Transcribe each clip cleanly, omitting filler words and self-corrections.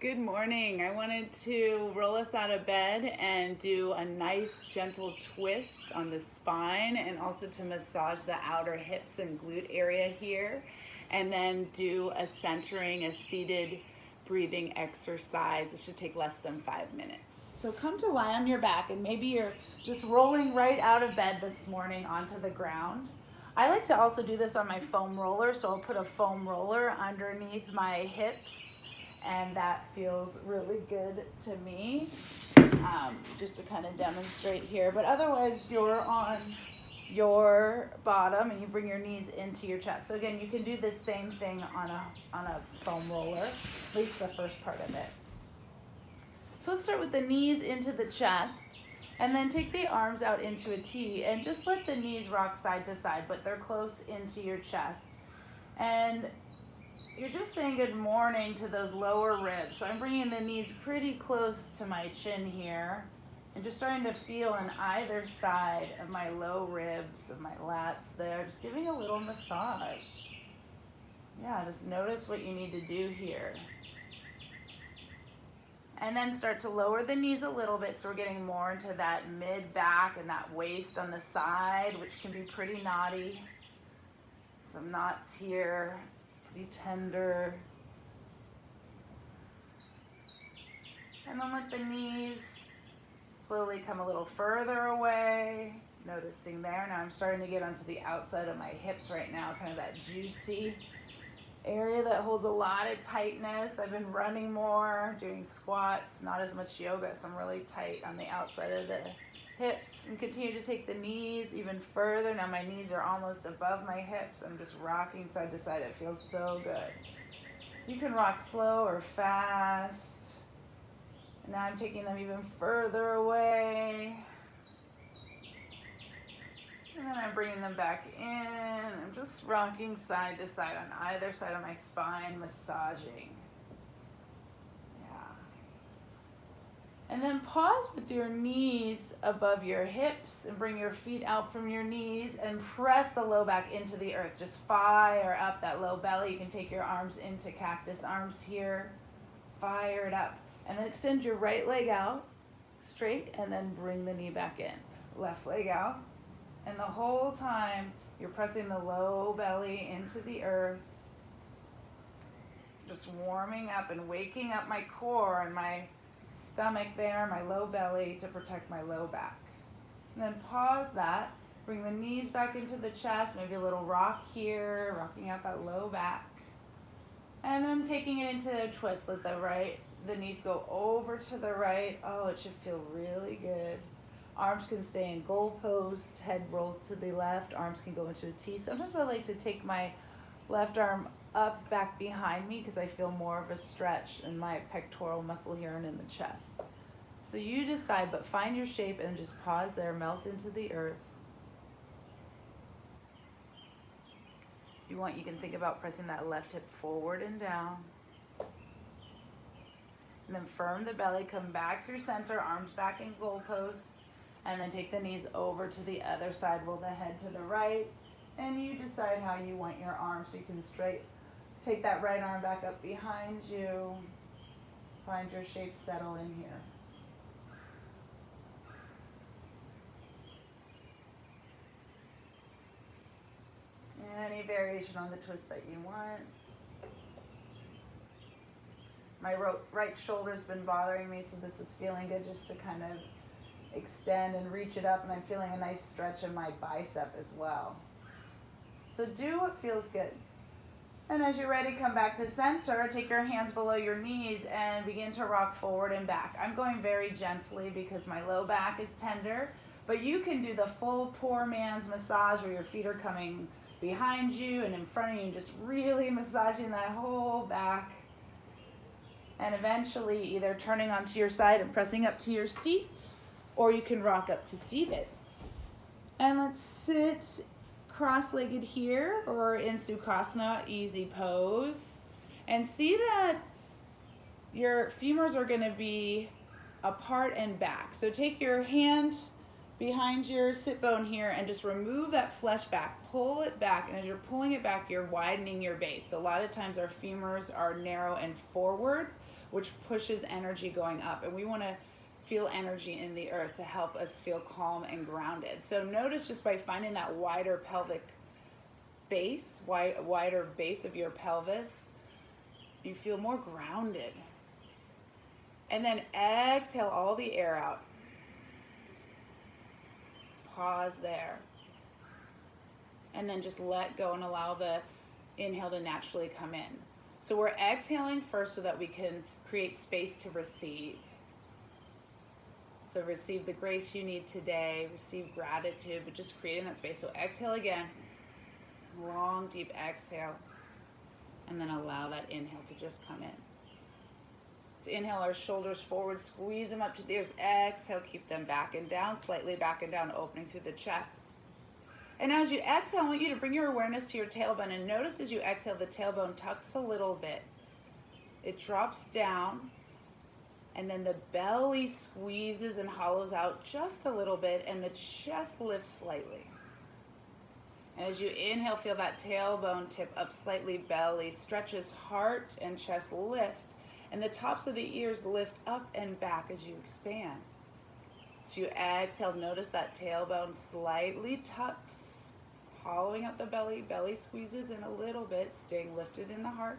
Good morning. I wanted to roll us out of bed and do a nice gentle twist on the spine and also to massage the outer hips and glute area here. And then do a centering, a seated breathing exercise. It should take less than 5 minutes. So come to lie on your back, and maybe you're just rolling right out of bed this morning onto the ground. I like to also do this on my foam roller, so I'll put a foam roller underneath my hips, and that feels really good to me, just to kind of demonstrate here. But otherwise, you're on your bottom and you bring your knees into your chest. So again, you can do the same thing on a foam roller, at least the first part of it. So let's start with the knees into the chest, and then take the arms out into a T, and just let the knees rock side to side, but they're close into your chest. And you're just saying good morning to those lower ribs. So I'm bringing the knees pretty close to my chin here, and just starting to feel on either side of my low ribs, of my lats there, just giving a little massage. Yeah, just notice what you need to do here. And then start to lower the knees a little bit, so we're getting more into that mid-back and that waist on the side, which can be pretty knotty. Some knots here, pretty tender. And then let the knees slowly come a little further away, noticing there. Now I'm starting to get onto the outside of my hips right now, kind of that juicy area that holds a lot of tightness. I've been running more, doing squats, not as much yoga, so I'm really tight on the outside of the hips. And continue to take the knees even further. Now my knees are almost above my hips. I'm just rocking side to side. It feels so good. You can rock slow or fast. And now I'm taking them even further away. And then I'm bringing them back in. I'm just rocking side to side on either side of my spine, massaging. Yeah. And then pause with your knees above your hips and bring your feet out from your knees and press the low back into the earth. Just fire up that low belly. You can take your arms into cactus arms here. Fire it up. And then extend your right leg out straight, and then bring the knee back in. Left leg out. And the whole time, you're pressing the low belly into the earth, just warming up and waking up my core and my stomach there, my low belly, to protect my low back. And then pause that, bring the knees back into the chest, maybe a little rock here, rocking out that low back. And then taking it into a twist, let the knees go over to the right. Oh, it should feel really good. Arms can stay in goalpost, head rolls to the left, arms can go into a T. Sometimes I like to take my left arm up back behind me because I feel more of a stretch in my pectoral muscle here and in the chest. So you decide, but find your shape and just pause there, melt into the earth. If you want, you can think about pressing that left hip forward and down. And then firm the belly, come back through center, arms back in goalpost. And then take the knees over to the other side, roll the head to the right, and you decide how you want your arms. So you can take that right arm back up behind you, find your shape, settle in here. Any variation on the twist that you want. My right shoulder's been bothering me, so this is feeling good, just to kind of extend and reach it up, and I'm feeling a nice stretch in my bicep as well. So do what feels good. And as you're ready, come back to center, take your hands below your knees and begin to rock forward and back. I'm going very gently because my low back is tender, but you can do the full poor man's massage where your feet are coming behind you and in front of you and just really massaging that whole back. And eventually either turning onto your side and pressing up to your seat, or you can rock up to seated. And let's sit cross-legged here or in Sukhasana, easy pose. And see that your femurs are going to be apart and back. So take your hand behind your sit bone here and just remove that flesh back. Pull it back, and as you're pulling it back, you're widening your base. So a lot of times our femurs are narrow and forward, which pushes energy going up, and we want to feel energy in the earth to help us feel calm and grounded. So notice just by finding that wider pelvic base, wider base of your pelvis, you feel more grounded. And then exhale all the air out. Pause there. And then just let go and allow the inhale to naturally come in. So we're exhaling first so that we can create space to receive. So receive the grace you need today, receive gratitude, but just creating that space. So exhale again, long, deep exhale, and then allow that inhale to just come in. So inhale our shoulders forward, squeeze them up to the ears. Exhale, keep them back and down, slightly back and down, opening through the chest. And as you exhale, I want you to bring your awareness to your tailbone, and notice as you exhale, the tailbone tucks a little bit. It drops down, and then the belly squeezes and hollows out just a little bit, and the chest lifts slightly. And as you inhale, feel that tailbone tip up slightly, belly stretches, heart and chest lift, and the tops of the ears lift up and back as you expand. As you exhale, notice that tailbone slightly tucks, hollowing out the belly, belly squeezes in a little bit, staying lifted in the heart.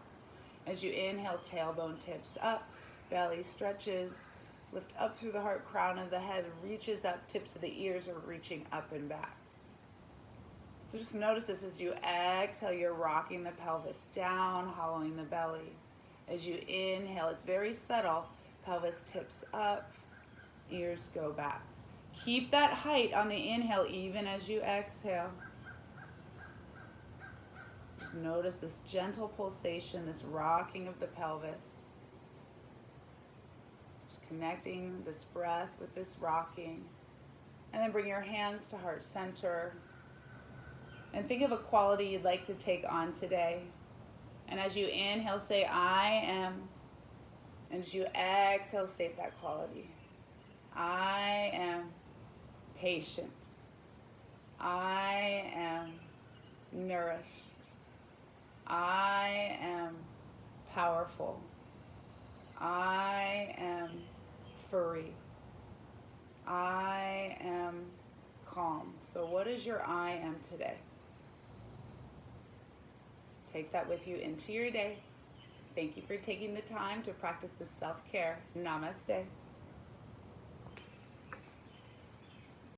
As you inhale, tailbone tips up, belly stretches, lift up through the heart, crown of the head reaches up, tips of the ears are reaching up and back. So just notice this as you exhale, you're rocking the pelvis down, hollowing the belly. As you inhale, it's very subtle, pelvis tips up, ears go back. Keep that height on the inhale even as you exhale. Just notice this gentle pulsation, this rocking of the pelvis. Just connecting this breath with this rocking. And then bring your hands to heart center. And think of a quality you'd like to take on today. And as you inhale, say, I am. And as you exhale, state that quality. I am patient. I am nourished. I am powerful. I am free. I am calm. So what is your I am today? Take that with you into your day. Thank you for taking the time to practice this self-care. Namaste.